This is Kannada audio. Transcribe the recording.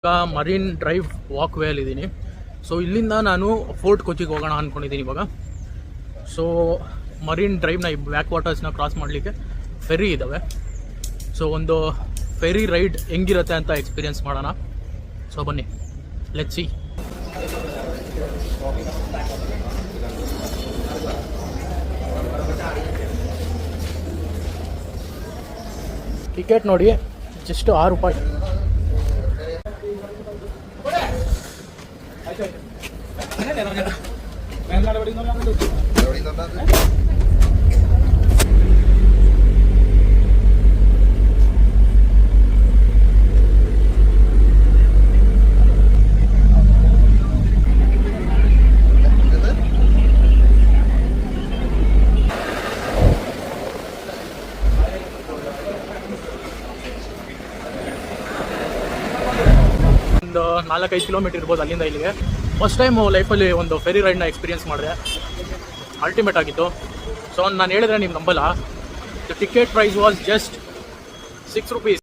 ಈಗ ಮರೀನ್ ಡ್ರೈವ್ ವಾಕ್ ವೇ ಅಲ್ಲಿದ್ದೀನಿ. ಸೊ ಇಲ್ಲಿಂದ ನಾನು ಫೋರ್ಟ್ ಕೊಚ್ಚಿಗೆ ಹೋಗೋಣ ಅಂದ್ಕೊಂಡಿದ್ದೀನಿ ಇವಾಗ. ಸೊ ಮರೀನ್ ಡ್ರೈವ್ನ ಬ್ಯಾಕ್ ವಾಟರ್ಸ್ನ ಕ್ರಾಸ್ ಮಾಡಲಿಕ್ಕೆ ಫೆರಿ ಇದ್ದಾವೆ. ಸೊ ಒಂದು ಫೆರಿ ರೈಡ್ ಹೆಂಗಿರುತ್ತೆ ಅಂತ ಎಕ್ಸ್ಪೀರಿಯನ್ಸ್ ಮಾಡೋಣ. ಸೊ ಬನ್ನಿ, ಲೆಟ್ಸ್ ಸಿ. ಟಿಕೆಟ್ ನೋಡಿ, ಜಸ್ಟ್ 6 ರೂಪಾಯಿ. ಒಂದು 4-5 ಕಿಲೋಮೀಟರ್ ಇರ್ಬೋದು ಅಲ್ಲಿಂದ ಇಲ್ಲಿಗೆ. ಫಸ್ಟ್ ಟೈಮು ಲೈಫಲ್ಲಿ ಒಂದು ಫೆರಿ ರೈಡ್ನ ಎಕ್ಸ್ಪೀರಿಯನ್ಸ್ ಮಾಡಿದೆ. ಅಲ್ಟಿಮೇಟ್ ಆಗಿತ್ತು. ಸೊ ನಾನು ಹೇಳಿದ್ರೆ ನೀವು ನಂಬಲ್ಲ, the ticket price was just 6 rupees.